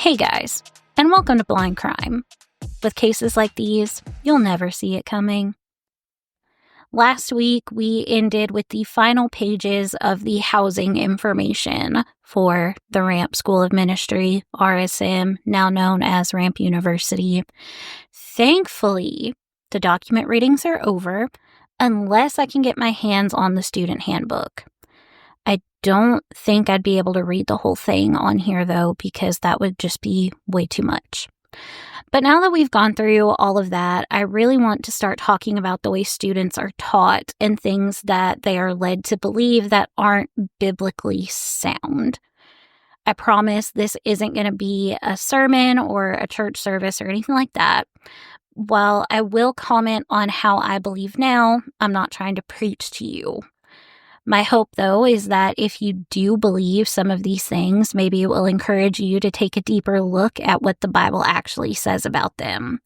Hey guys, and welcome to Blind Crime. With cases like these, you'll never see it coming. Last week, we ended with the final pages of the housing information for the Ramp School of Ministry, RSM, now known as Ramp University. Thankfully, the document readings are over, unless I can get my hands on the student handbook. I don't think I'd be able to read the whole thing on here, though, because that would just be way too much. But now that we've gone through all of that, I really want to start talking about the way students are taught and things that they are led to believe that aren't biblically sound. I promise this isn't going to be a sermon or a church service or anything like that. While I will comment on how I believe now, I'm not trying to preach to you. My hope, though, is that if you do believe some of these things, maybe it will encourage you to take a deeper look at what the Bible actually says about them.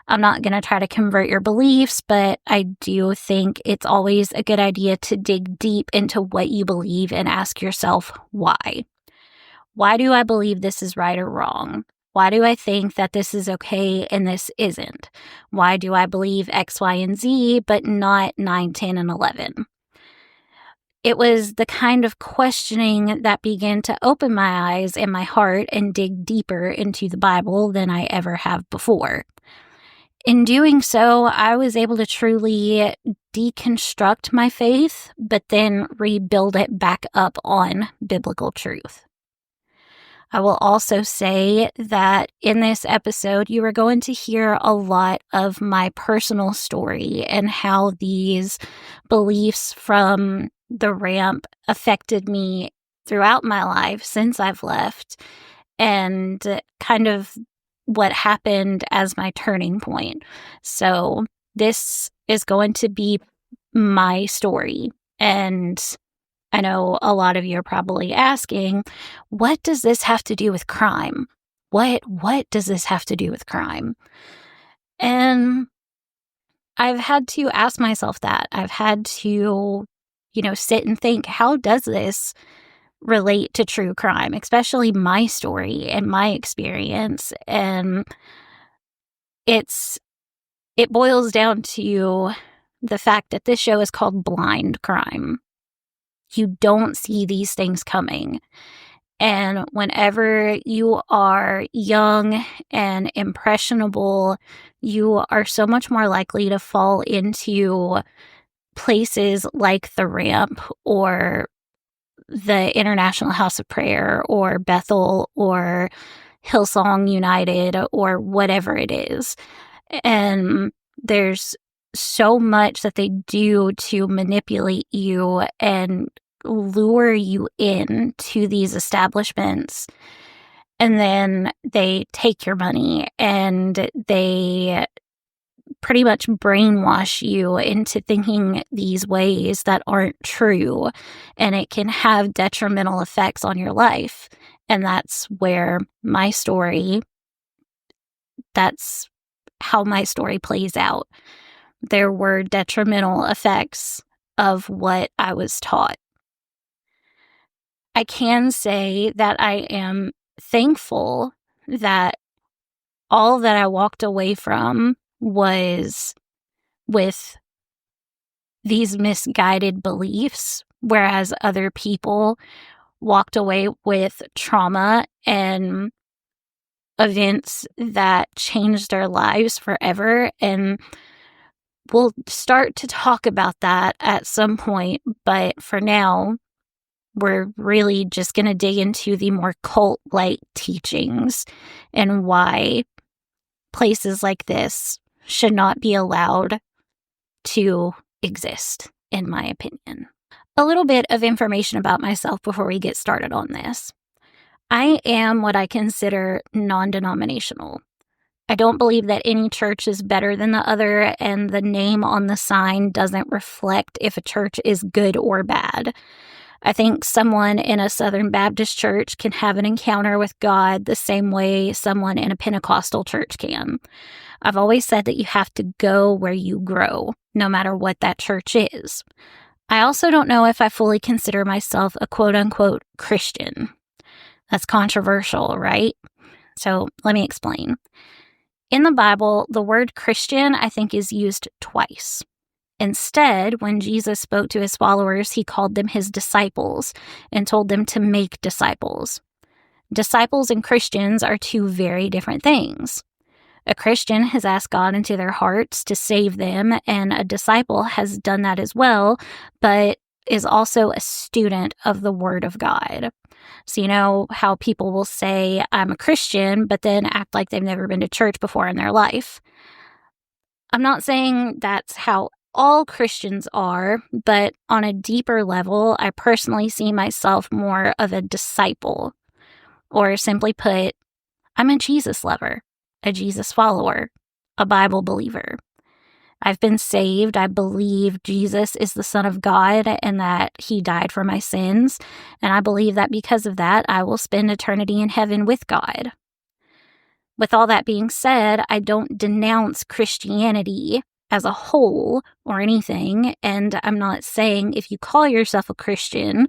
I'm not going to try to convert your beliefs, but I do think it's always a good idea to dig deep into what you believe and ask yourself why. Why do I believe this is right or wrong? Why do I think that this is okay and this isn't? Why do I believe X, Y, and Z, but not 9, 10, and 11? It was the kind of questioning that began to open my eyes and my heart and dig deeper into the Bible than I ever have before. In doing so, I was able to truly deconstruct my faith, but then rebuild it back up on biblical truth. I will also say that in this episode, you are going to hear a lot of my personal story and how these beliefs from the ramp affected me throughout my life since I've left, and kind of what happened as my turning point. So this is going to be my story. And I know a lot of you are probably asking, what does this have to do with crime? What does this have to do with crime? And I've had to ask myself that. I've had to sit and think, how does this relate to true crime, especially my story and my experience? And it boils down to the fact that this show is called Blind Crime. You don't see these things coming. And whenever you are young and impressionable, you are so much more likely to fall into places like the Ramp or the International House of Prayer or Bethel or Hillsong United or whatever it is. And there's so much that they do to manipulate you and lure you in to these establishments. And then they take your money and they pretty much brainwash you into thinking these ways that aren't true, and it can have detrimental effects on your life. And that's where that's how my story plays out. There were detrimental effects of what I was taught. I can say that I am thankful that all that I walked away from was with these misguided beliefs, whereas other people walked away with trauma and events that changed their lives forever. And we'll start to talk about that at some point, but for now, we're really just going to dig into the more cult-like teachings and why places like this should not be allowed to exist, in my opinion. A little bit of information about myself before we get started on this. I am what I consider non-denominational. I don't believe that any church is better than the other, and the name on the sign doesn't reflect if a church is good or bad. I think someone in a Southern Baptist church can have an encounter with God the same way someone in a Pentecostal church can. I've always said that you have to go where you grow, no matter what that church is. I also don't know if I fully consider myself a quote-unquote Christian. That's controversial, right? So let me explain. In the Bible, the word Christian, I think, is used twice. Instead, when Jesus spoke to his followers, he called them his disciples and told them to make disciples. Disciples and Christians are two very different things. A Christian has asked God into their hearts to save them, and a disciple has done that as well, but is also a student of the Word of God. So you know how people will say, I'm a Christian, but then act like they've never been to church before in their life. I'm not saying that's how all Christians are, but on a deeper level, I personally see myself more of a disciple. Or simply put, I'm a Jesus lover, a Jesus follower, a Bible believer. I've been saved. I believe Jesus is the Son of God and that he died for my sins. And I believe that because of that, I will spend eternity in heaven with God. With all that being said, I don't denounce Christianity as a whole or anything. And I'm not saying if you call yourself a Christian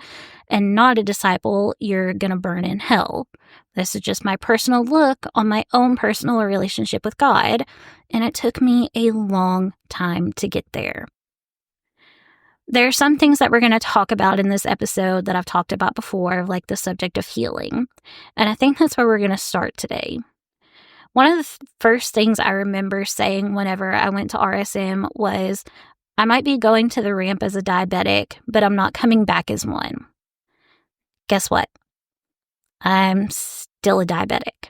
and not a disciple, you're going to burn in hell. This is just my personal look on my own personal relationship with God, and it took me a long time to get there. There are some things that we're going to talk about in this episode that I've talked about before, like the subject of healing, and I think that's where we're going to start today. One of the first things I remember saying whenever I went to RSM was, I might be going to the ramp as a diabetic, but I'm not coming back as one. Guess what? I'm still a diabetic.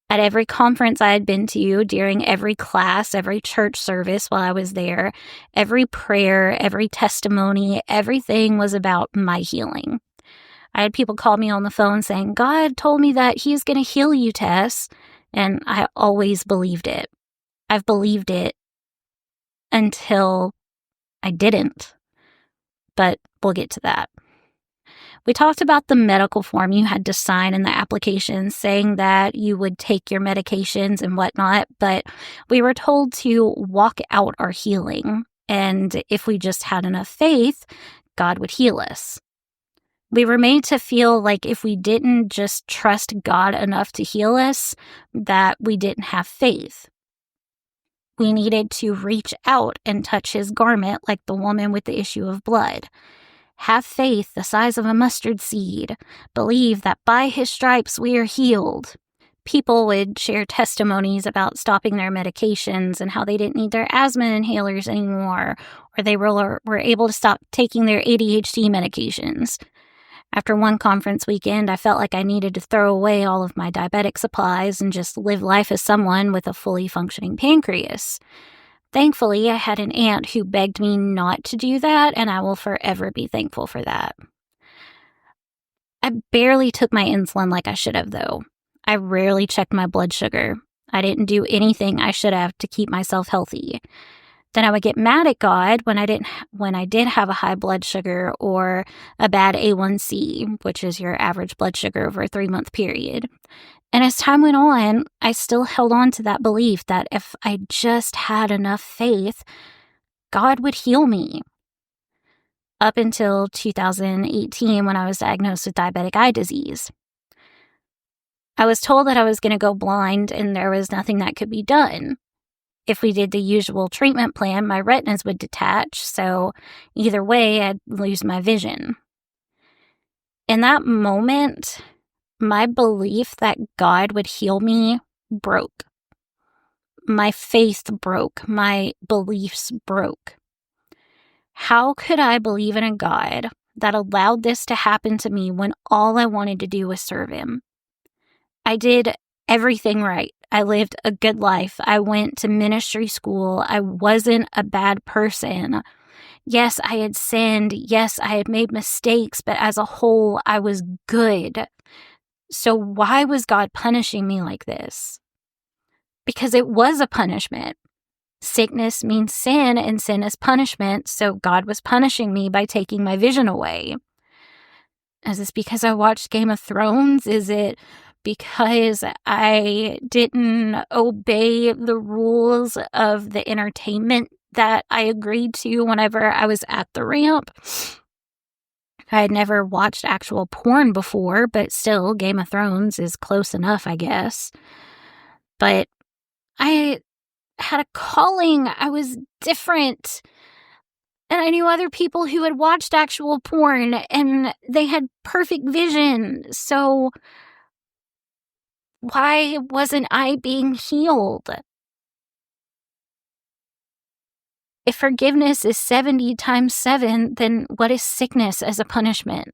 At every conference I had been to, during every class, every church service while I was there, every prayer, every testimony, everything was about my healing. I had people call me on the phone saying, God told me that he's going to heal you, Tess. And I always believed it. I've believed it until I didn't. But we'll get to that. We talked about the medical form you had to sign in the application saying that you would take your medications and whatnot, but we were told to walk out our healing, and if we just had enough faith, God would heal us. We were made to feel like if we didn't just trust God enough to heal us, that we didn't have faith. We needed to reach out and touch his garment like the woman with the issue of blood. Have faith the size of a mustard seed. Believe that by his stripes we are healed. People would share testimonies about stopping their medications and how they didn't need their asthma inhalers anymore, or they were able to stop taking their ADHD medications. After one conference weekend, I felt like I needed to throw away all of my diabetic supplies and just live life as someone with a fully functioning pancreas. Thankfully, I had an aunt who begged me not to do that, and I will forever be thankful for that. I barely took my insulin like I should have, though. I rarely checked my blood sugar. I didn't do anything I should have to keep myself healthy. Then I would get mad at God when I did have a high blood sugar or a bad A1C, which is your average blood sugar over a 3-month period. And as time went on, I still held on to that belief that if I just had enough faith, God would heal me. Up until 2018, when I was diagnosed with diabetic eye disease. I was told that I was going to go blind and there was nothing that could be done. If we did the usual treatment plan, my retinas would detach, so either way, I'd lose my vision. In that moment, my belief that God would heal me broke. My faith broke. My beliefs broke. How could I believe in a God that allowed this to happen to me when all I wanted to do was serve him? I did everything right. I lived a good life. I went to ministry school. I wasn't a bad person. Yes, I had sinned. Yes, I had made mistakes, but as a whole, I was good. So why was God punishing me like this? Because it was a punishment. Sickness means sin, and sin is punishment, so God was punishing me by taking my vision away. Is this because I watched Game of Thrones? Is it because I didn't obey the rules of the entertainment that I agreed to whenever I was at the ramp? I had never watched actual porn before, but still, Game of Thrones is close enough, I guess. But I had a calling. I was different. And I knew other people who had watched actual porn, and they had perfect vision. So why wasn't I being healed? If forgiveness is 70 times 7, then what is sickness as a punishment?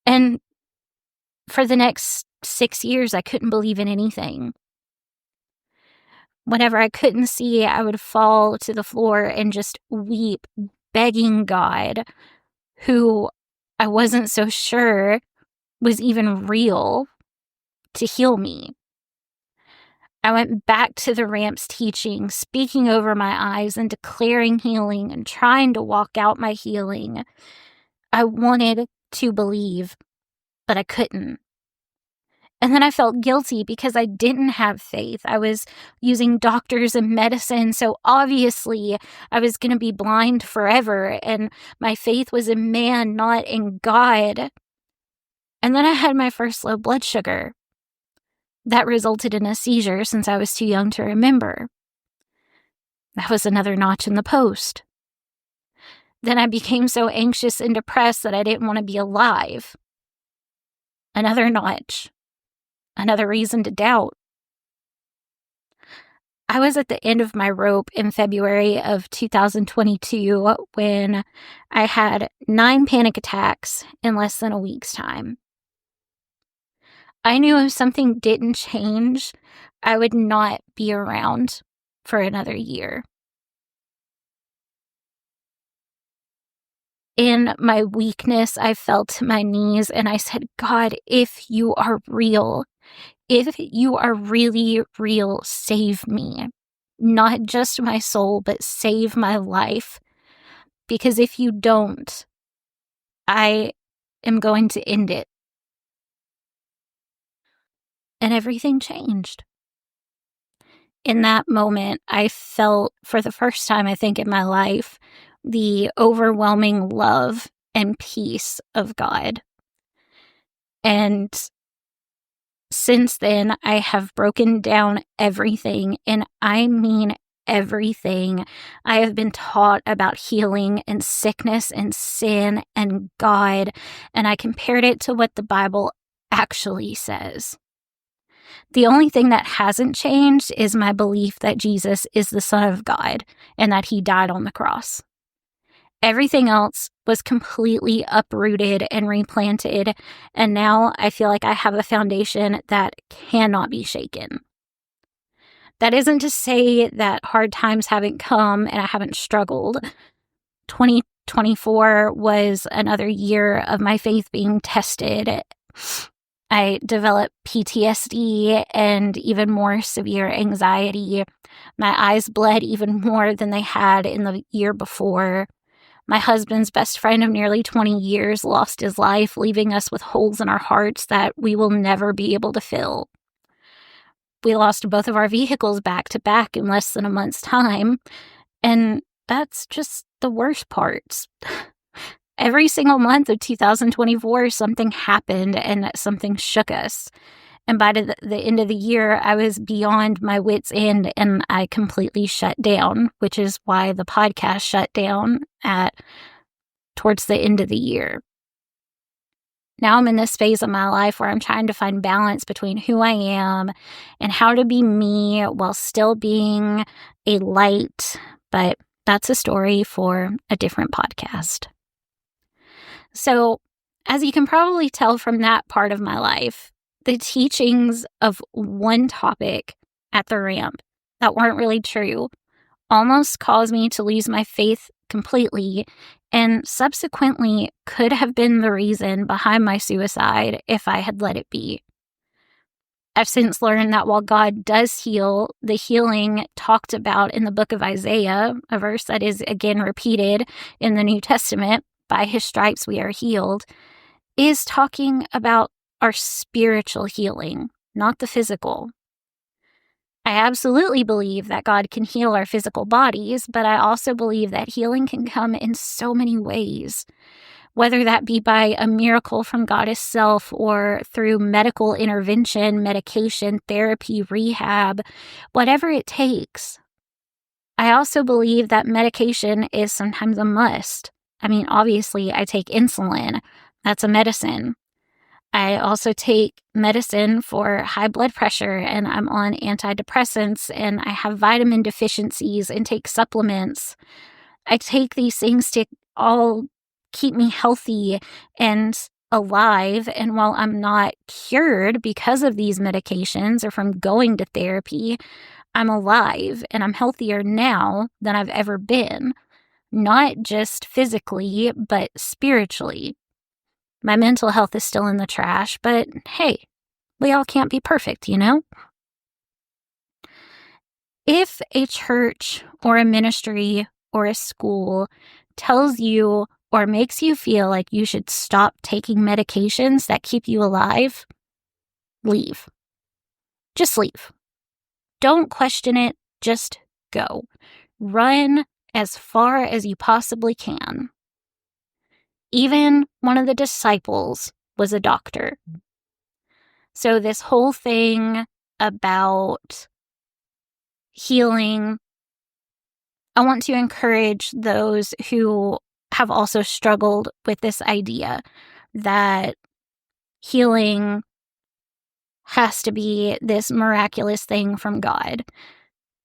And for the next 6 years, I couldn't believe in anything. Whenever I couldn't see, I would fall to the floor and just weep, begging God, who I wasn't so sure was even real, to heal me. I went back to the ramps teaching, speaking over my eyes and declaring healing and trying to walk out my healing. I wanted to believe, but I couldn't. And then I felt guilty because I didn't have faith. I was using doctors and medicine, so obviously I was going to be blind forever, and my faith was in man, not in God. And then I had my first low blood sugar. That resulted in a seizure since I was too young to remember. That was another notch in the post. Then I became so anxious and depressed that I didn't want to be alive. Another notch. Another reason to doubt. I was at the end of my rope in February of 2022 when I had 9 panic attacks in less than a week's time. I knew if something didn't change, I would not be around for another year. In my weakness, I fell to my knees and I said, God, if you are real, if you are really real, save me. Not just my soul, but save my life. Because if you don't, I am going to end it. And everything changed. In that moment, I felt, for the first time, I think, in my life, the overwhelming love and peace of God. And since then, I have broken down everything, and I mean everything. I have been taught about healing and sickness and sin and God, and I compared it to what the Bible actually says. The only thing that hasn't changed is my belief that Jesus is the Son of God and that he died on the cross. Everything else was completely uprooted and replanted, and now I feel like I have a foundation that cannot be shaken. That isn't to say that hard times haven't come and I haven't struggled. 2024 was another year of my faith being tested. I developed PTSD and even more severe anxiety. My eyes bled even more than they had in the year before. My husband's best friend of nearly 20 years lost his life, leaving us with holes in our hearts that we will never be able to fill. We lost both of our vehicles back to back in less than a month's time, and that's just the worst parts. Every single month of 2024, something happened and something shook us. And by the end of the year, I was beyond my wits' end and I completely shut down, which is why the podcast shut down towards the end of the year. Now I'm in this phase of my life where I'm trying to find balance between who I am and how to be me while still being a light. But that's a story for a different podcast. So, as you can probably tell from that part of my life, the teachings of one topic at the ramp that weren't really true almost caused me to lose my faith completely, and subsequently could have been the reason behind my suicide if I had let it be. I've since learned that while God does heal, the healing talked about in the book of Isaiah, a verse that is again repeated in the New Testament, by his stripes we are healed, is talking about our spiritual healing, not the physical. I absolutely believe that God can heal our physical bodies, but I also believe that healing can come in so many ways, whether that be by a miracle from God Himself or through medical intervention, medication, therapy, rehab, whatever it takes. I also believe that medication is sometimes a must. I mean, obviously, I take insulin. That's a medicine. I also take medicine for high blood pressure, and I'm on antidepressants, and I have vitamin deficiencies and take supplements. I take these things to all keep me healthy and alive. And while I'm not cured because of these medications or from going to therapy, I'm alive and I'm healthier now than I've ever been, not just physically, but spiritually. My mental health is still in the trash, but hey, we all can't be perfect, you know? If a church or a ministry or a school tells you or makes you feel like you should stop taking medications that keep you alive, leave. Just leave. Don't question it. Just go. Run as far as you possibly can. Even one of the disciples was a doctor. So this whole thing about healing, I want to encourage those who have also struggled with this idea that healing has to be this miraculous thing from God.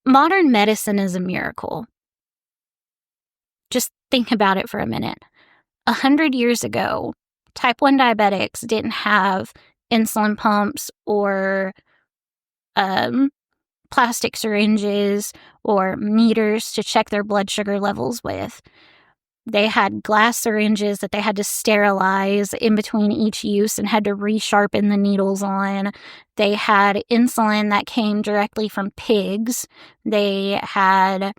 Modern medicine is a miracle. Just think about it for a minute. 100 years ago, type 1 diabetics didn't have insulin pumps or plastic syringes or meters to check their blood sugar levels with. They had glass syringes that they had to sterilize in between each use and had to resharpen the needles on. They had insulin that came directly from pigs. They had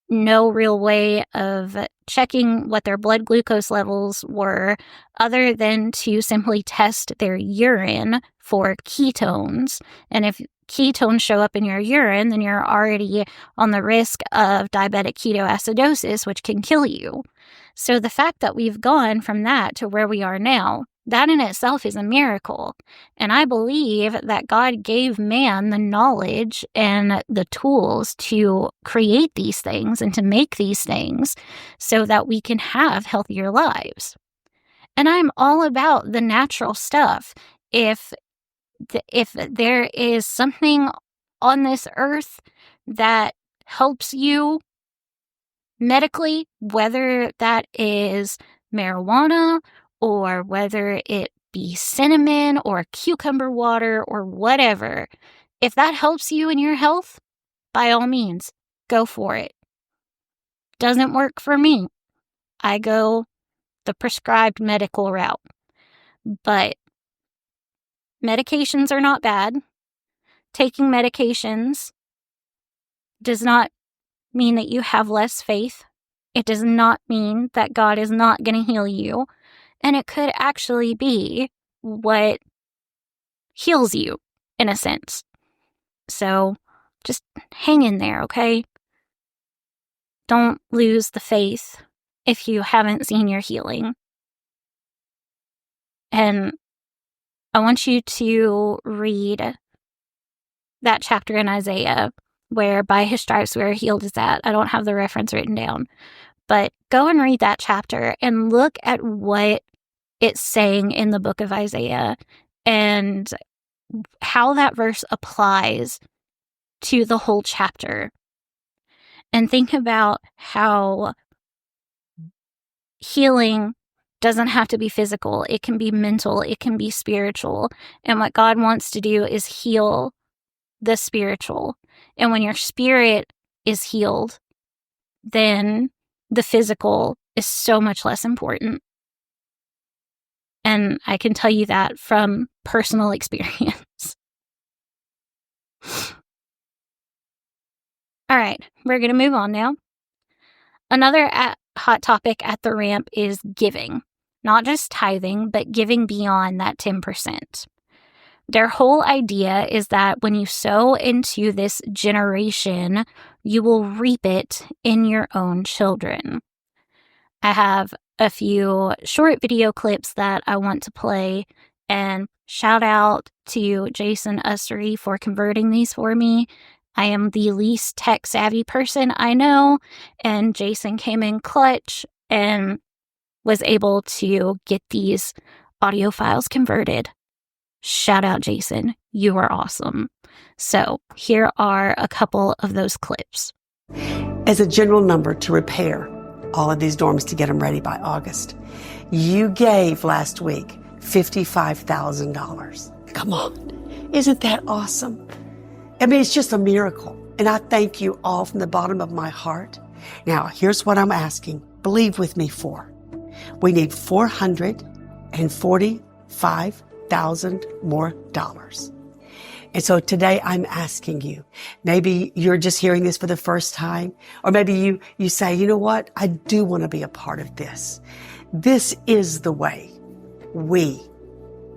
no real way of checking what their blood glucose levels were other than to simply test their urine for ketones. And if ketones show up in your urine, then you're already on the risk of diabetic ketoacidosis, which can kill you. So the fact that we've gone from that to where we are now, that in itself is a miracle. And I believe that God gave man the knowledge and the tools to create these things and to make these things so that we can have healthier lives. And I'm all about the natural stuff. If there is something on this earth that helps you medically, whether that is marijuana or whether it be cinnamon or cucumber water or whatever, if that helps you in your health, by all means, go for it. Doesn't work for me. I go the prescribed medical route. But medications are not bad. Taking medications does not mean that you have less faith. It does not mean that God is not going to heal you. And it could actually be what heals you, in a sense. So just hang in there, okay? Don't lose the faith if you haven't seen your healing. And I want you to read that chapter in Isaiah where by his stripes we are healed is at. I don't have the reference written down. But go and read that chapter and look at what it's saying in the book of Isaiah and how that verse applies to the whole chapter. And think about how healing doesn't have to be physical. It can be mental. It can be spiritual. And what God wants to do is heal the spiritual. And when your spirit is healed, then the physical is so much less important. And I can tell you that from personal experience. All right, we're going to move on now. Another hot topic at the ramp is giving. Not just tithing, but giving beyond that 10%. Their whole idea is that when you sow into this generation, you will reap it in your own children. I have a few short video clips that I want to play, and shout out to Jason Usry for converting these for me. I am the least tech savvy person I know, and Jason came in clutch and was able to get these audio files converted. Shout out, Jason. You are awesome. So here are a couple of those clips. As a general number to repair all of these dorms to get them ready by August, you gave last week $55,000. Come on. Isn't that awesome? I mean, it's just a miracle. And I thank you all from the bottom of my heart. Now, here's what I'm asking. Believe with me for. We need $445,000 more dollars. And so today I'm asking you, maybe you're just hearing this for the first time, or maybe you say, you know what? I do want to be a part of this. This is the way we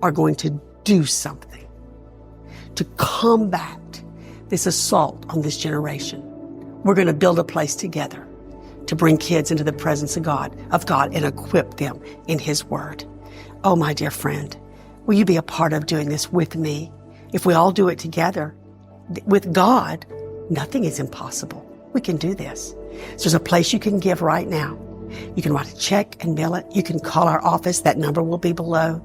are going to do something to combat this assault on this generation. We're going to build a place together to bring kids into the presence of God and equip them in His Word. Oh, my dear friend, will you be a part of doing this with me? If we all do it together, with God, nothing is impossible. We can do this. So there's a place you can give right now. You can write a check and mail it. You can call our office. That number will be below.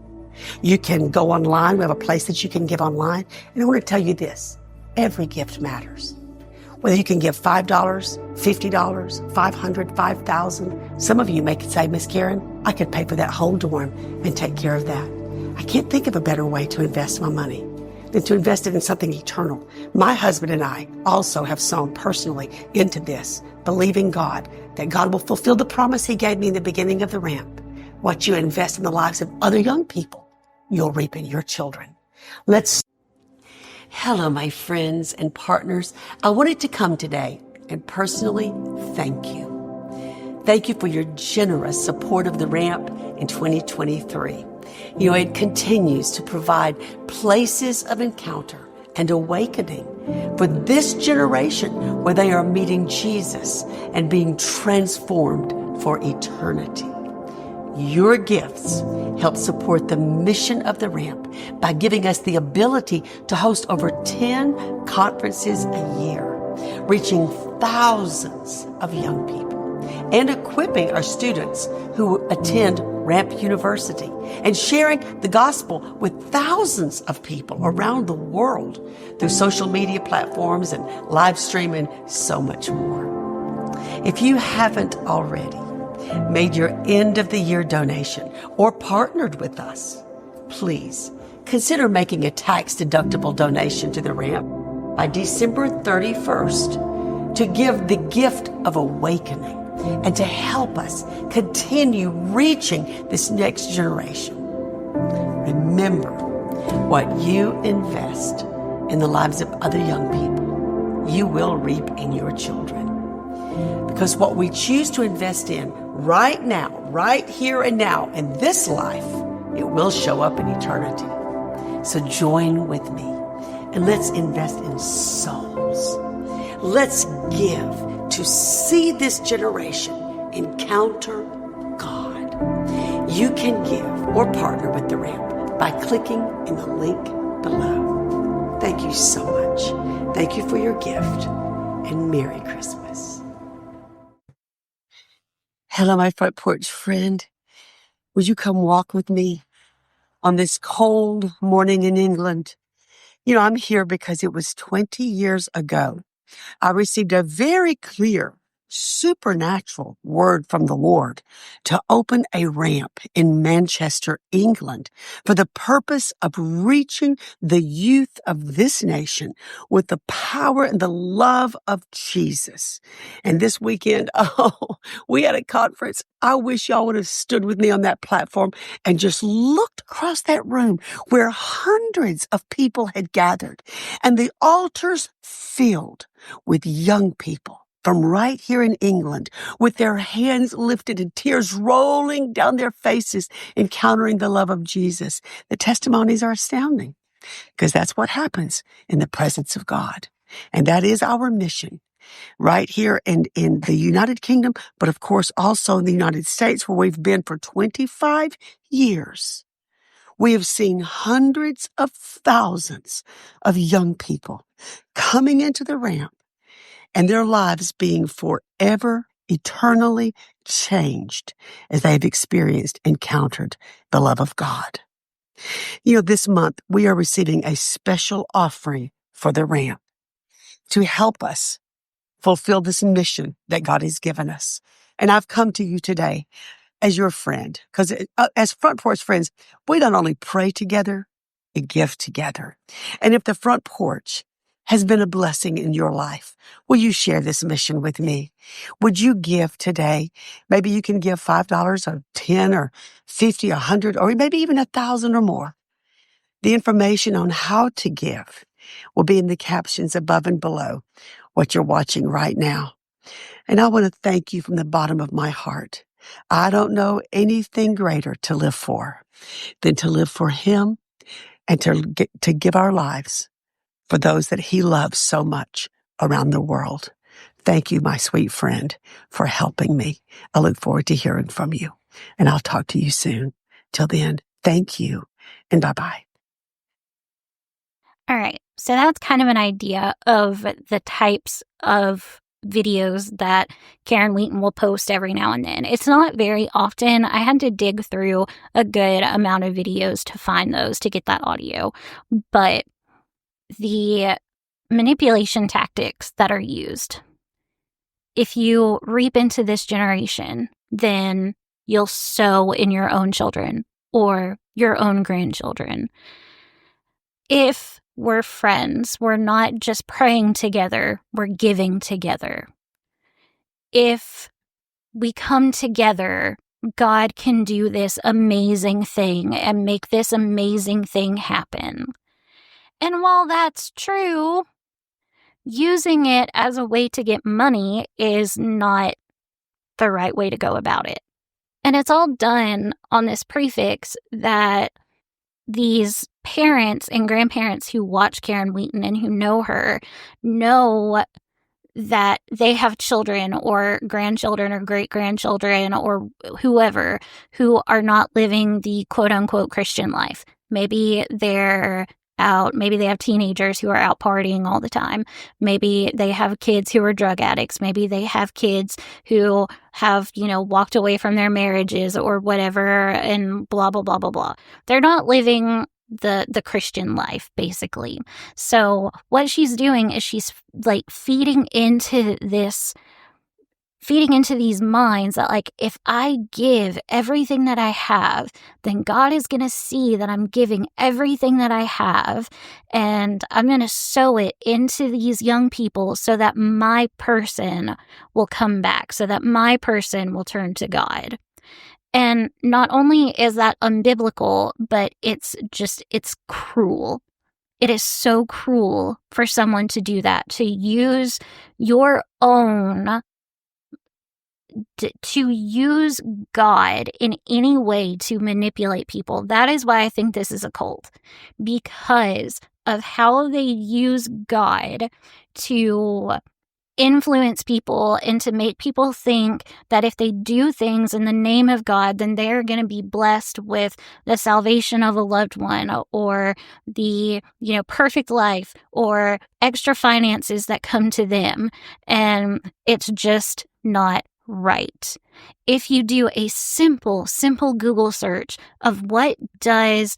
You can go online. We have a place that you can give online. And I want to tell you this. Every gift matters. Whether you can give $5, $50, $500, $5,000. Some of you may say, Miss Karen, I could pay for that whole dorm and take care of that. I can't think of a better way to invest my money than to invest it in something eternal. My husband and I also have sown personally into this, believing God that God will fulfill the promise He gave me in the beginning of the ramp. What you invest in the lives of other young people, you'll reap in your children. Hello, my friends and partners. I wanted to come today and personally thank you. Thank you for your generous support of the ramp in 2023. You know, it continues to provide places of encounter and awakening for this generation where they are meeting Jesus and being transformed for eternity. Your gifts help support the mission of the ramp by giving us the ability to host over 10 conferences a year, reaching thousands of young people and equipping our students who attend Ramp University and sharing the gospel with thousands of people around the world through social media platforms and live stream and so much more. If you haven't already made your end of the year donation or partnered with us, please consider making a tax-deductible donation to the ramp by December 31st to give the gift of awakening and to help us continue reaching this next generation. Remember, what you invest in the lives of other young people, you will reap in your children. Because what we choose to invest in right now, right here and now, in this life, it will show up in eternity. So join with me and let's invest in souls. Let's give to see this generation encounter God. You can give or partner with the ramp by clicking in the link below. Thank you so much. Thank you for your gift, and Merry Christmas. Hello, my front porch friend. Would you come walk with me on this cold morning in England? You know, I'm here because it was 20 years ago I received a very clear, supernatural word from the Lord to open a ramp in Manchester, England, for the purpose of reaching the youth of this nation with the power and the love of Jesus. And this weekend, we had a conference. I wish y'all would have stood with me on that platform and just looked across that room where hundreds of people had gathered and the altars filled with young people from right here in England with their hands lifted and tears rolling down their faces, encountering the love of Jesus. The testimonies are astounding. because that's what happens in the presence of God. And that is our mission right here in the United Kingdom, but of course also in the United States, where we've been for 25 years. We have seen hundreds of thousands of young people coming into the ramp and their lives being forever, eternally changed as they've encountered the love of God. This month we are receiving a special offering for the ramp to help us fulfill this mission that God has given us. And I've come to you today as your friend, because as Front Porch friends, we don't only pray together, we give together. And if the Front Porch has been a blessing in your life, will you share this mission with me? Would you give today? Maybe you can give $5 or 10 or 50 or 100 or maybe even 1,000 or more. The information on how to give will be in the captions above and below what you're watching right now. And I want to thank you from the bottom of my heart. I don't know anything greater to live for than to live for Him and to give our lives for those that He loves so much around the world. Thank you, my sweet friend, for helping me. I look forward to hearing from you, and I'll talk to you soon. Till then, thank you, and bye-bye. All right. So that's kind of an idea of the types of videos that Karen Wheaton will post every now and then. It's not very often. I had to dig through a good amount of videos to find those to get that audio. But the manipulation tactics that are used, if you reap into this generation, then you'll sow in your own children or your own grandchildren. If we're friends, we're not just praying together, we're giving together. If we come together, God can do this amazing thing and make this amazing thing happen. And while that's true, using it as a way to get money is not the right way to go about it. And it's all done on this prefix that these parents and grandparents who watch Karen Wheaton and who know her know that they have children or grandchildren or great-grandchildren or whoever who are not living the quote-unquote Christian life. Maybe they're out, maybe they have teenagers who are out partying all the time. Maybe they have kids who are drug addicts. Maybe they have kids who have, walked away from their marriages or whatever and blah, blah, blah, blah, blah. They're not living the Christian life, basically. So what she's doing is she's feeding into these minds that if I give everything that I have, then God is going to see that I'm giving everything that I have, and I'm going to sow it into these young people so that my person will come back, so that my person will turn to God. And not only is that unbiblical, but it's cruel. It is so cruel for someone to do that, to use your own to use God in any way to manipulate people. That is why I think this is a cult, because of how they use God to influence people and to make people think that if they do things in the name of God, then they're going to be blessed with the salvation of a loved one or the, perfect life or extra finances that come to them. And it's just not right. If you do a simple Google search of what does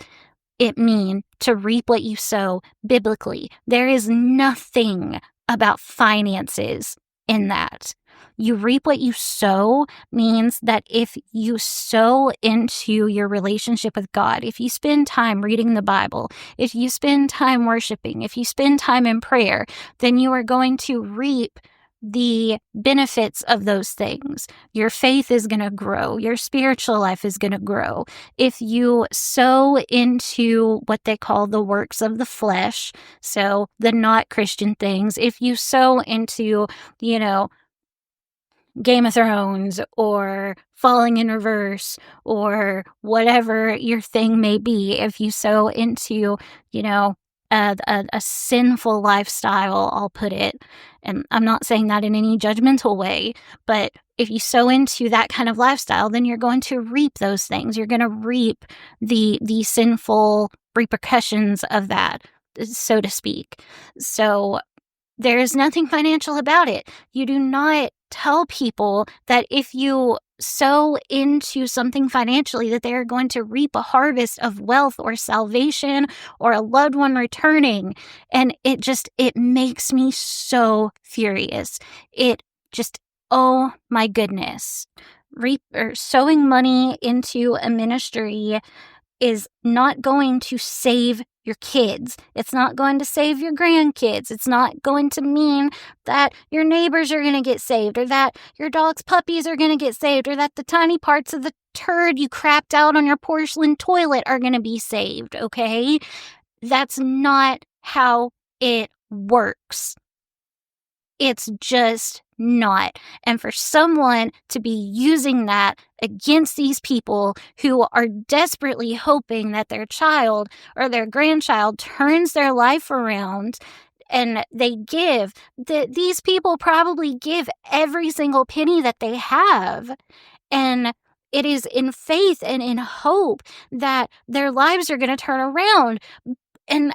it mean to reap what you sow biblically, there is nothing about finances in that. You reap what you sow means that if you sow into your relationship with God, if you spend time reading the Bible, if you spend time worshiping, if you spend time in prayer, then you are going to reap the benefits of those things. Your faith is going to grow. Your spiritual life is going to grow. If you sow into what they call the works of the flesh, so the not Christian things, if you sow into, Game of Thrones or Falling in Reverse or whatever your thing may be, if you sow into, a sinful lifestyle, I'll put it. And I'm not saying that in any judgmental way, but if you sow into that kind of lifestyle, then you're going to reap those things. You're going to reap the sinful repercussions of that, so to speak. So there's nothing financial about it. You do not tell people that if you sow into something financially that they are going to reap a harvest of wealth or salvation or a loved one returning. And it makes me so furious. It just, oh my goodness. Sowing money into a ministry is not going to save your kids. It's not going to save your grandkids. It's not going to mean that your neighbors are going to get saved, or that your dog's puppies are going to get saved, or that the tiny parts of the turd you crapped out on your porcelain toilet are going to be saved, okay? That's not how it works. It's just not. And for someone to be using that against these people who are desperately hoping that their child or their grandchild turns their life around, and they give, these people probably give every single penny that they have. And it is in faith and in hope that their lives are going to turn around. And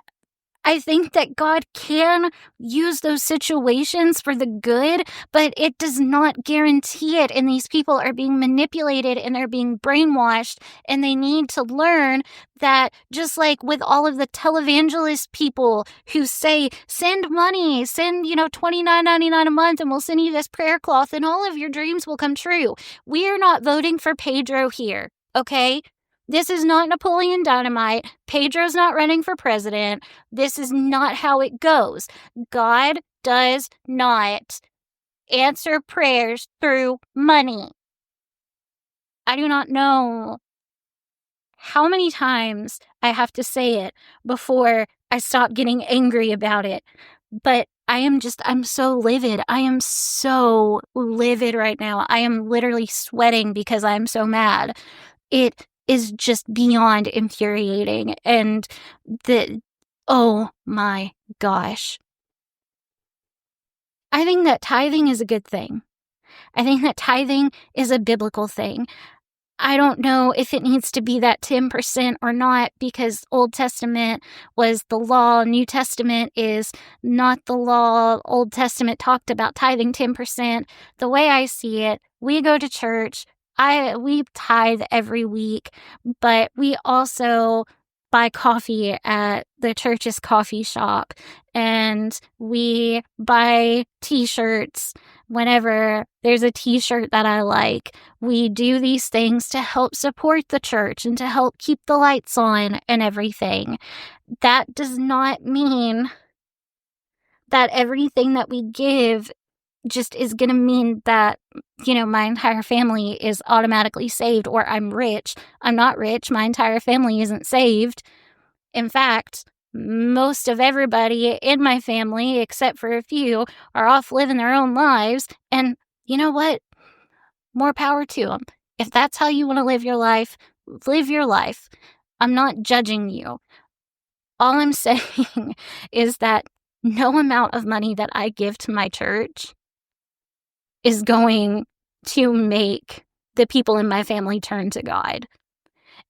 I think that God can use those situations for the good, but it does not guarantee it. And these people are being manipulated and they're being brainwashed, and they need to learn that, just like with all of the televangelist people who say, send money, send, $29.99 a month and we'll send you this prayer cloth and all of your dreams will come true. We are not voting for Pedro here, okay? This is not Napoleon Dynamite. Pedro's not running for president. This is not how it goes. God does not answer prayers through money. I do not know how many times I have to say it before I stop getting angry about it. But I'm so livid. I am so livid right now. I am literally sweating because I'm so mad. It is just beyond infuriating. And oh my gosh. I think that tithing is a good thing. I think that tithing is a biblical thing. I don't know if it needs to be that 10% or not, because Old Testament was the law. New Testament is not the law. Old Testament talked about tithing 10%. The way I see it, we go to church. We tithe every week, but we also buy coffee at the church's coffee shop, and we buy t-shirts whenever there's a t-shirt that I like. We do these things to help support the church and to help keep the lights on and everything. That does not mean that everything that we give just is going to mean that, my entire family is automatically saved, or I'm rich. I'm not rich. My entire family isn't saved. In fact, most of everybody in my family, except for a few, are off living their own lives. And you know what? More power to them. If that's how you want to live your life, live your life. I'm not judging you. All I'm saying is that no amount of money that I give to my church is going to make the people in my family turn to God.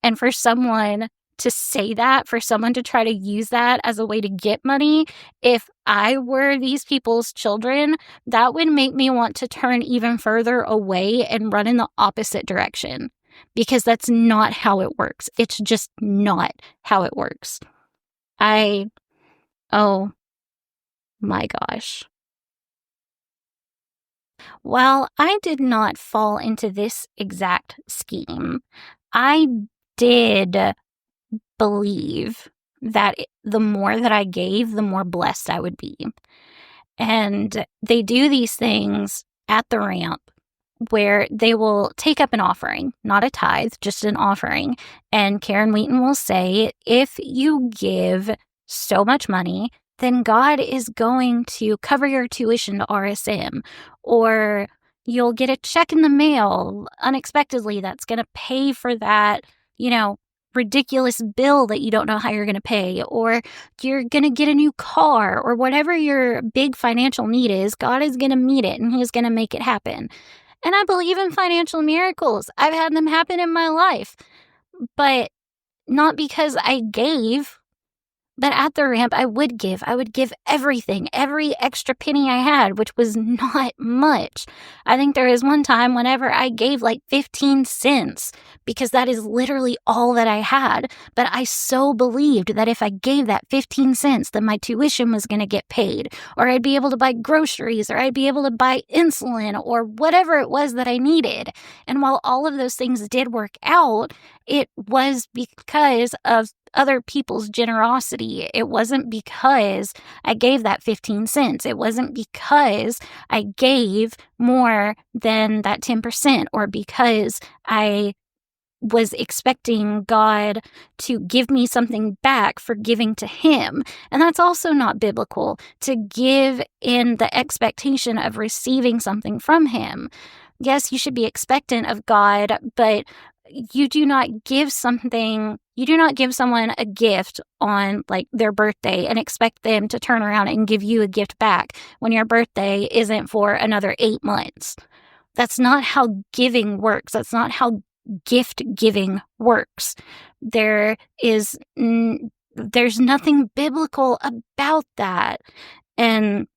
And for someone to say that, for someone to try to use that as a way to get money, if I were these people's children, that would make me want to turn even further away and run in the opposite direction, because that's not how it works. It's just not how it works. Oh my gosh. While I did not fall into this exact scheme, I did believe that the more that I gave, the more blessed I would be. And they do these things at the ramp where they will take up an offering, not a tithe, just an offering. And Karen Wheaton will say, if you give so much money, then God is going to cover your tuition to RSM, or you'll get a check in the mail unexpectedly that's going to pay for that, ridiculous bill that you don't know how you're going to pay, or you're going to get a new car, or whatever your big financial need is, God is going to meet it and He's going to make it happen. And I believe in financial miracles. I've had them happen in my life, but not because I gave. But at the ramp, I would give. I would give everything, every extra penny I had, which was not much. I think there was one time whenever I gave like 15 cents, because that is literally all that I had. But I so believed that if I gave that 15 cents, then my tuition was going to get paid, or I'd be able to buy groceries, or I'd be able to buy insulin, or whatever it was that I needed. And while all of those things did work out, it was because of other people's generosity. It wasn't because I gave that 15 cents. It wasn't because I gave more than that 10%, or because I was expecting God to give me something back for giving to Him. And that's also not biblical, to give in the expectation of receiving something from Him. Yes, you should be expectant of God, but you do not give someone a gift on like their birthday and expect them to turn around and give you a gift back when your birthday isn't for another 8 months. That's not how giving works. That's not how gift giving works. There's nothing biblical about that. And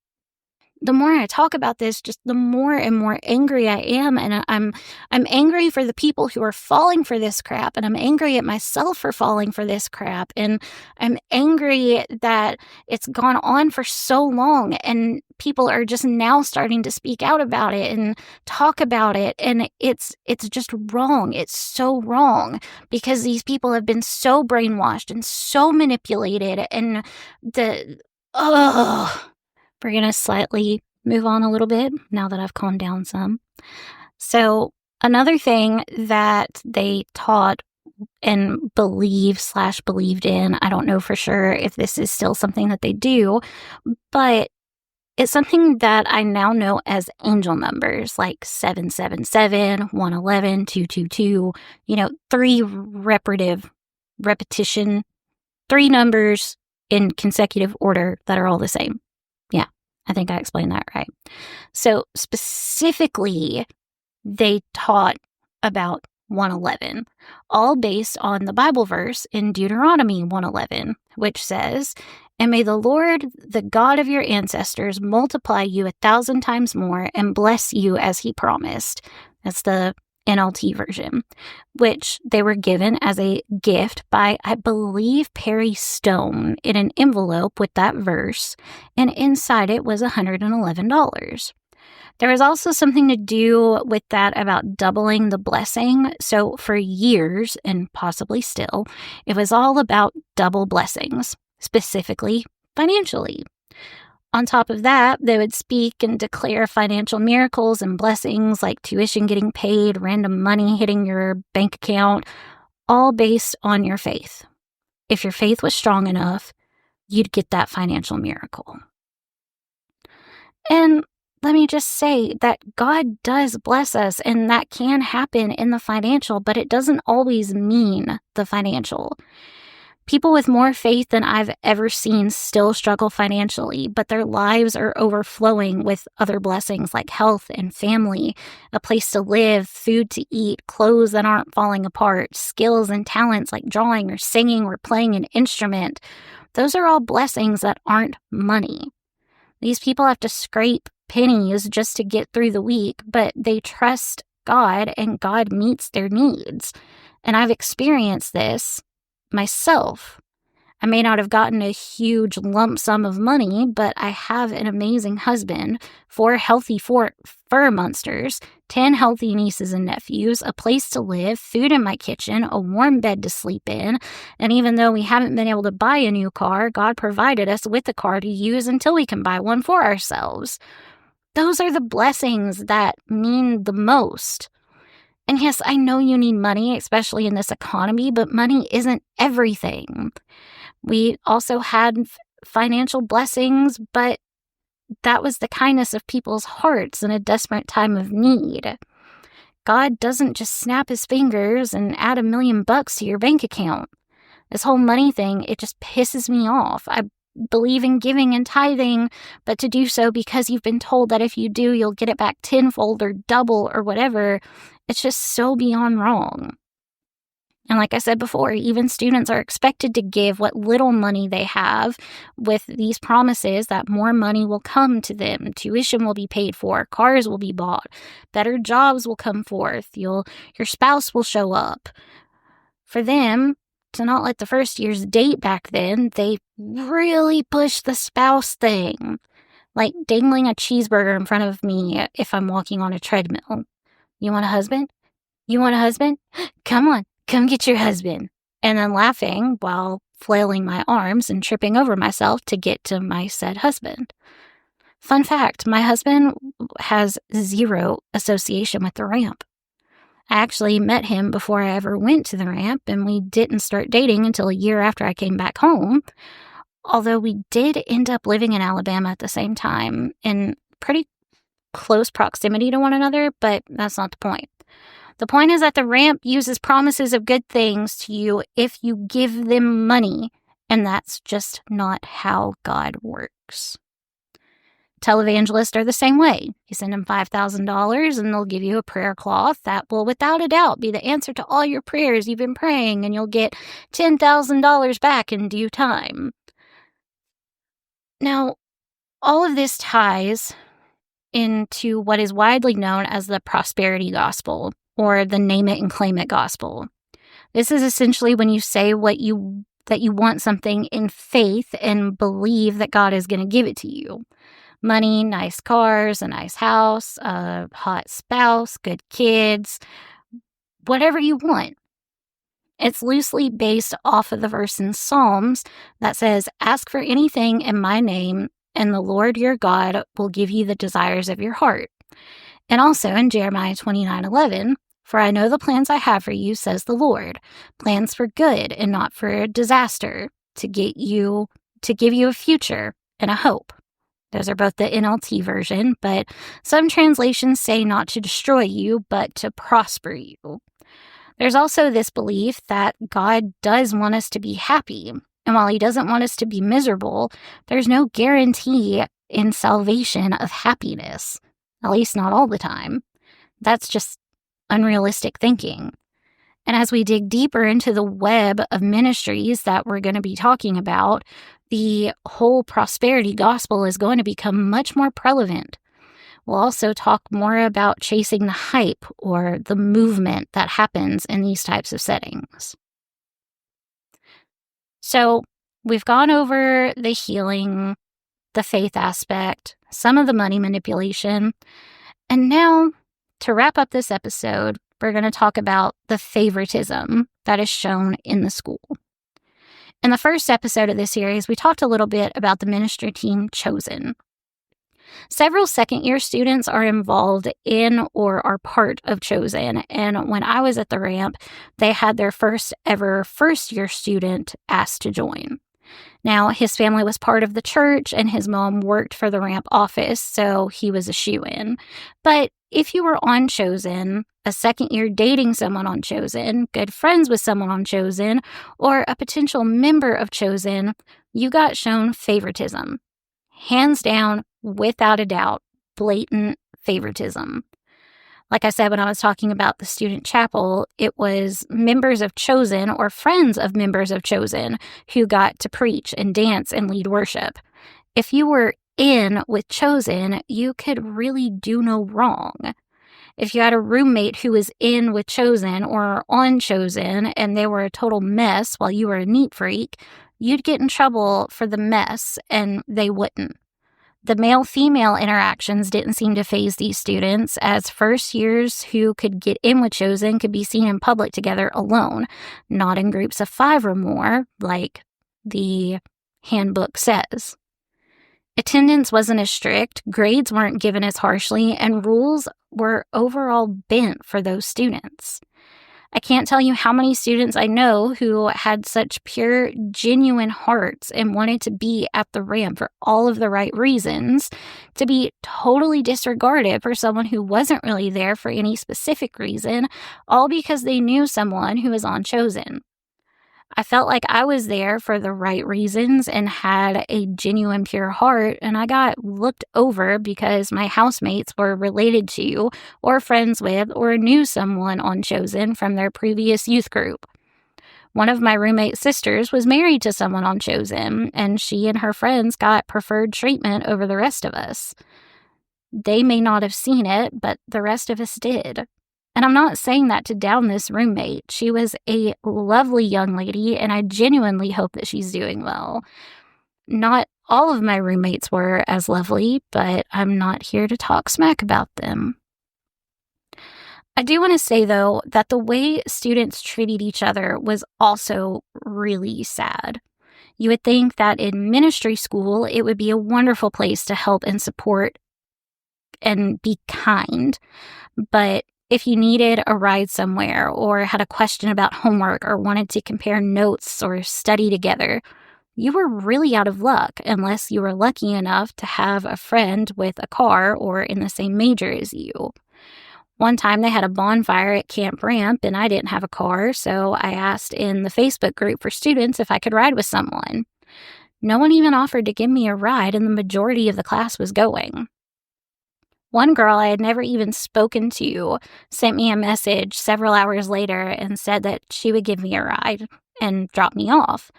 the more I talk about this, just the more and more angry I am. And I'm angry for the people who are falling for this crap. And I'm angry at myself for falling for this crap. And I'm angry that it's gone on for so long. And people are just now starting to speak out about it and talk about it. And it's just wrong. It's so wrong, because these people have been so brainwashed and so manipulated. And we're going to slightly move on a little bit now that I've calmed down some. So another thing that they taught and believed in, I don't know for sure if this is still something that they do, but it's something that I now know as angel numbers, like 777, 111, 222, 3 repetition, 3 numbers in consecutive order that are all the same. Yeah, I think I explained that right. So specifically, they taught about 111, all based on the Bible verse in Deuteronomy 111, which says, "And may the Lord, the God of your ancestors, multiply you 1,000 times more and bless you as He promised." That's the NLT version, which they were given as a gift by, I believe, Perry Stone in an envelope with that verse, and inside it was $111. There was also something to do with that about doubling the blessing. So for years, and possibly still, it was all about double blessings, specifically financially. On top of that, they would speak and declare financial miracles and blessings like tuition getting paid, random money hitting your bank account, all based on your faith. If your faith was strong enough, you'd get that financial miracle. And let me just say that God does bless us, and that can happen in the financial, but it doesn't always mean the financial. People with more faith than I've ever seen still struggle financially, but their lives are overflowing with other blessings like health and family, a place to live, food to eat, clothes that aren't falling apart, skills and talents like drawing or singing or playing an instrument. Those are all blessings that aren't money. These people have to scrape pennies just to get through the week, but they trust God and God meets their needs. And I've experienced this myself. I may not have gotten a huge lump sum of money, but I have an amazing husband, 4 healthy fur monsters, 10 healthy nieces and nephews, a place to live, food in my kitchen, a warm bed to sleep in, and even though we haven't been able to buy a new car, God provided us with a car to use until we can buy one for ourselves. Those are the blessings that mean the most. And yes, I know you need money, especially in this economy, but money isn't everything. We also had financial blessings, but that was the kindness of people's hearts in a desperate time of need. God doesn't just snap his fingers and add $1 million to your bank account. This whole money thing, it just pisses me off. I believe in giving and tithing, but to do so because you've been told that if you do, you'll get it back tenfold or double or whatever, it's just so beyond wrong. And like I said before, even students are expected to give what little money they have with these promises that more money will come to them. Tuition will be paid for, cars will be bought, better jobs will come forth, your spouse will show up. For them to not let the first years date back then, they really push the spouse thing, like dangling a cheeseburger in front of me if I'm walking on a treadmill. You want a husband? You want a husband? Come on. Come get your husband. And then laughing while flailing my arms and tripping over myself to get to my said husband. Fun fact, my husband has zero association with the ramp. I actually met him before I ever went to the ramp, and we didn't start dating until a year after I came back home, although we did end up living in Alabama at the same time in pretty close proximity to one another, but that's not the point. The point is that the ramp uses promises of good things to you if you give them money, and that's just not how God works. Televangelists are the same way. You send them $5,000 and they'll give you a prayer cloth that will without a doubt be the answer to all your prayers you've been praying, and you'll get $10,000 back in due time. Now, all of this ties into what is widely known as the prosperity gospel, or the name it and claim it gospel. This is essentially when you say that you want something in faith and believe that God is going to give it to you. Money, nice cars, a nice house, a hot spouse, good kids, whatever you want. It's loosely based off of the verse in Psalms that says, "Ask for anything in my name, and the Lord your God will give you the desires of your heart." And also in Jeremiah 29:11, "For I know the plans I have for you, says the Lord, plans for good and not for disaster, to give you a future and a hope." Those are both the NLT version, but some translations say not to destroy you, but to prosper you. There's also this belief that God does want us to be happy, and while he doesn't want us to be miserable, there's no guarantee in salvation of happiness, at least not all the time. That's just unrealistic thinking. And as we dig deeper into the web of ministries that we're going to be talking about, the whole prosperity gospel is going to become much more prevalent. We'll also talk more about chasing the hype or the movement that happens in these types of settings. So we've gone over the healing, the faith aspect, some of the money manipulation, and now to wrap up this episode, we're going to talk about the favoritism that is shown in the school. In the first episode of this series, we talked a little bit about the ministry team Chosen. Several second-year students are involved in or are part of Chosen, and when I was at the ramp, they had their first ever first-year student asked to join. Now, his family was part of the church, and his mom worked for the ramp office, so he was a shoo-in. But if you were on Chosen, a second year dating someone on Chosen, good friends with someone on Chosen, or a potential member of Chosen, you got shown favoritism. Hands down, without a doubt, blatant favoritism. Like I said when I was talking about the student chapel, it was members of Chosen or friends of members of Chosen who got to preach and dance and lead worship. If you were in with Chosen, you could really do no wrong. If you had a roommate who was in with Chosen or on Chosen and they were a total mess while you were a neat freak, you'd get in trouble for the mess and they wouldn't. The male-female interactions didn't seem to faze these students, as first years who could get in with Chosen could be seen in public together alone, not in groups of 5 or more, like the handbook says. Attendance wasn't as strict, grades weren't given as harshly, and rules were overall bent for those students. I can't tell you how many students I know who had such pure, genuine hearts and wanted to be at the ramp for all of the right reasons, to be totally disregarded for someone who wasn't really there for any specific reason, all because they knew someone who was on Chosen. I felt like I was there for the right reasons and had a genuine, pure heart, and I got looked over because my housemates were related to or friends with or knew someone on Chosen from their previous youth group. One of my roommate's sisters was married to someone on Chosen, and she and her friends got preferred treatment over the rest of us. They may not have seen it, but the rest of us did. And I'm not saying that to down this roommate. She was a lovely young lady, and I genuinely hope that she's doing well. Not all of my roommates were as lovely, but I'm not here to talk smack about them. I do want to say, though, that the way students treated each other was also really sad. You would think that in ministry school, it would be a wonderful place to help and support and be kind. But if you needed a ride somewhere or had a question about homework or wanted to compare notes or study together, you were really out of luck unless you were lucky enough to have a friend with a car or in the same major as you. One time they had a bonfire at Camp Ramp and I didn't have a car, so I asked in the Facebook group for students if I could ride with someone. No one even offered to give me a ride, and the majority of the class was going. One girl I had never even spoken to sent me a message several hours later and said that she would give me a ride and drop me off.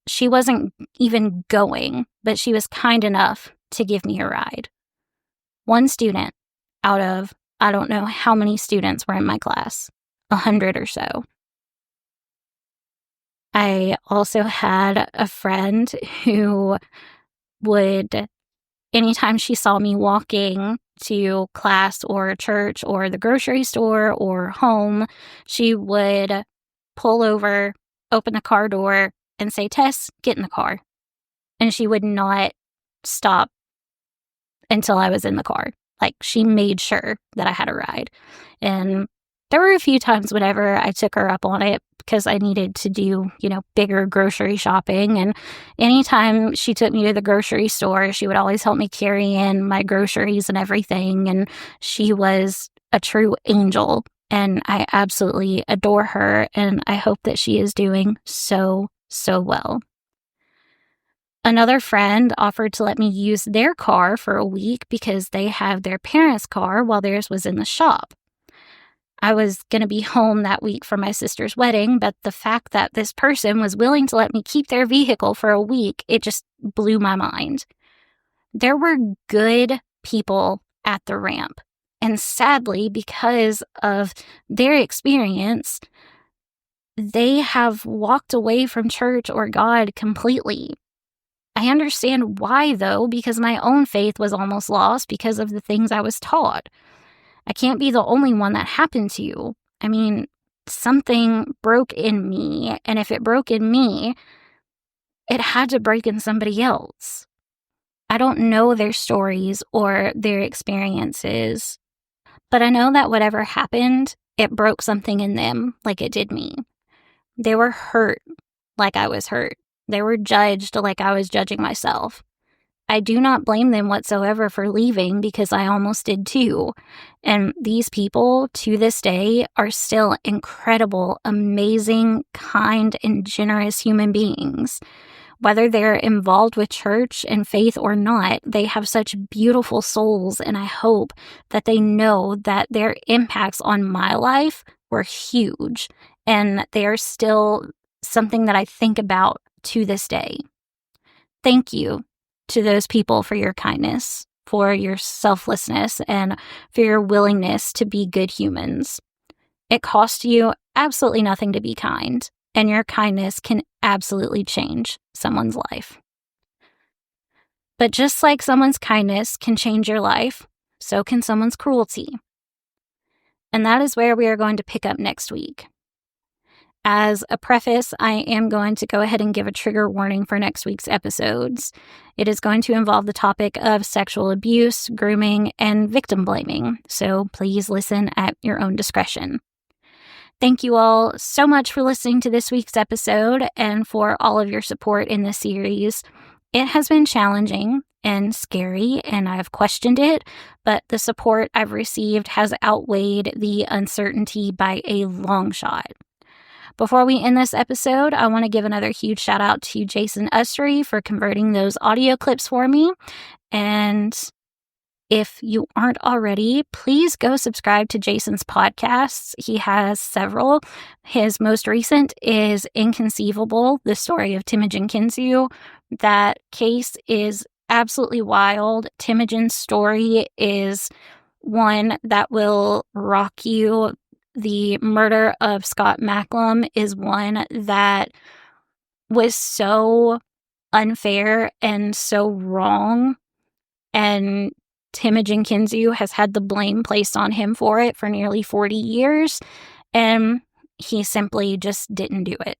She wasn't even going, but she was kind enough to give me a ride. One student out of, I don't know how many students were in my class, 100 or so. I also had a friend who would, anytime she saw me walking to class or church or the grocery store or home, she would pull over, open the car door, and say, "Tess, get in the car." And she would not stop until I was in the car. Like, she made sure that I had a ride. And there were a few times whenever I took her up on it because I needed to do, bigger grocery shopping. And anytime she took me to the grocery store, she would always help me carry in my groceries and everything. And she was a true angel. And I absolutely adore her. And I hope that she is doing so, so well. Another friend offered to let me use their car for a week because they have their parents' car while theirs was in the shop. I was going to be home that week for my sister's wedding, but the fact that this person was willing to let me keep their vehicle for a week, it just blew my mind. There were good people at the ramp, and sadly, because of their experience, they have walked away from church or God completely. I understand why, though, because my own faith was almost lost because of the things I was taught. I can't be the only one that happened to. I mean, something broke in me, and if it broke in me, it had to break in somebody else. I don't know their stories or their experiences, but I know that whatever happened, it broke something in them like it did me. They were hurt like I was hurt. They were judged like I was judging myself. I do not blame them whatsoever for leaving because I almost did too. And these people, to this day, are still incredible, amazing, kind, and generous human beings. Whether they're involved with church and faith or not, they have such beautiful souls, and I hope that they know that their impacts on my life were huge, and they are still something that I think about to this day. Thank you to those people for your kindness, for your selflessness, and for your willingness to be good humans. It costs you absolutely nothing to be kind, and your kindness can absolutely change someone's life. But just like someone's kindness can change your life, so can someone's cruelty. And that is where we are going to pick up next week. As a preface, I am going to go ahead and give a trigger warning for next week's episodes. It is going to involve the topic of sexual abuse, grooming, and victim blaming, so please listen at your own discretion. Thank you all so much for listening to this week's episode and for all of your support in the series. It has been challenging and scary, and I've questioned it, but the support I've received has outweighed the uncertainty by a long shot. Before we end this episode, I want to give another huge shout out to Jason Usry for converting those audio clips for me. And if you aren't already, please go subscribe to Jason's podcasts. He has several. His most recent is Inconceivable, the story of Temujin Kensu. That case is absolutely wild. Temujin's story is one that will rock you. The murder of Scott Macklem is one that was so unfair and so wrong. And Temujin Kensu has had the blame placed on him for it for nearly 40 years, and he simply just didn't do it.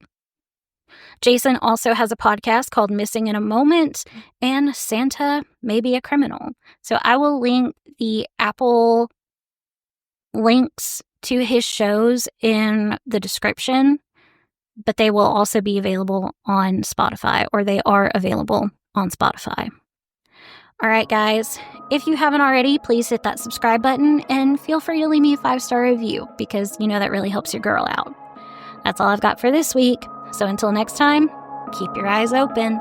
Jason also has a podcast called Missing in a Moment and Santa May Be a Criminal. So I will link the Apple links to his shows in the description, but they will also be available on Spotify, or they are available on Spotify. All right, guys, if you haven't already, please hit that subscribe button and feel free to leave me a 5-star review because you know that really helps your girl out. That's all I've got for this week. So until next time, keep your eyes open.